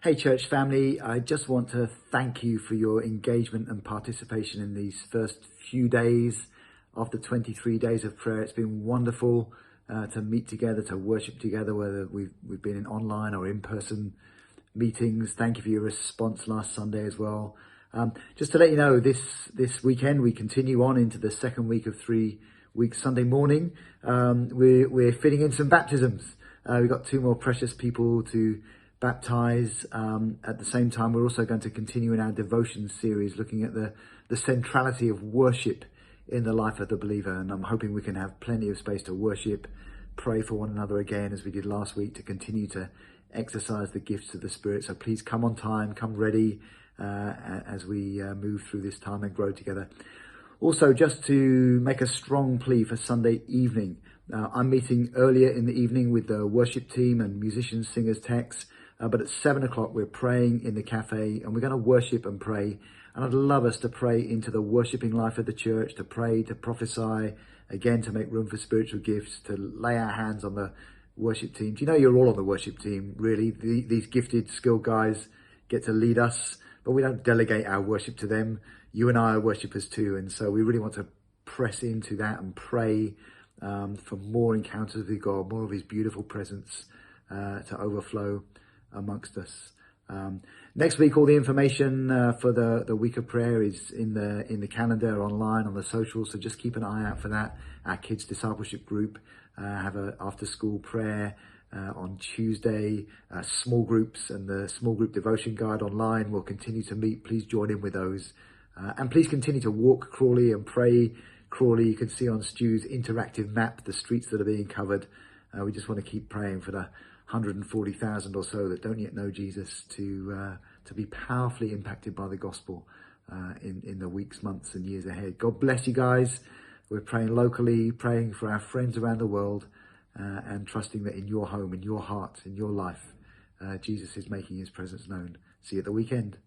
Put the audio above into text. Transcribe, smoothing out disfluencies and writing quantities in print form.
Hey church family, I just want to thank you for your engagement and participation in these first few days after 23 days of prayer. It's been wonderful to meet together, to worship together, whether we've been in online or in-person meetings. Thank you for your response last Sunday as well. Just to let you know, this weekend we continue on into the second week of 3 weeks. Sunday morning, we're fitting in some baptisms. We've got 2 more precious people to baptize. At the same time, we're also going to continue in our devotion series, looking at the centrality of worship in the life of the believer. And I'm hoping we can have plenty of space to worship, pray for one another again, as we did last week, to continue to exercise the gifts of the Spirit. So please come on time, come ready as we move through this time and grow together. Also, just to make a strong plea for Sunday evening, I'm meeting earlier in the evening with the worship team and musicians, singers, techs. But at 7 o'clock, we're praying in the cafe and we're going to worship and pray. And I'd love us to pray into the worshiping life of the church, to pray, to prophesy, again, to make room for spiritual gifts, to lay our hands on the worship team. Do you know you're all on the worship team, really? These gifted, skilled guys get to lead us, but we don't delegate our worship to them. You and I are worshippers too. And so we really want to press into that and pray for more encounters with God, more of his beautiful presence to overflow amongst us. Next week, all the information for the week of prayer is in the calendar, online, on the socials. So just keep an eye out for that. Our kids discipleship group have a after school prayer on Tuesday. Small groups and the small group devotion guide online will continue to meet. Please join in with those. And please continue to walk Crawley and pray Crawley. You can see on Stu's interactive map the streets that are being covered. We just want to keep praying for the 140,000 or so that don't yet know Jesus to be powerfully impacted by the gospel in the weeks, months and years ahead. God bless you guys. We're praying locally, praying for our friends around the world, and trusting that in your home, in your heart, in your life, Jesus is making his presence known. See you at the weekend.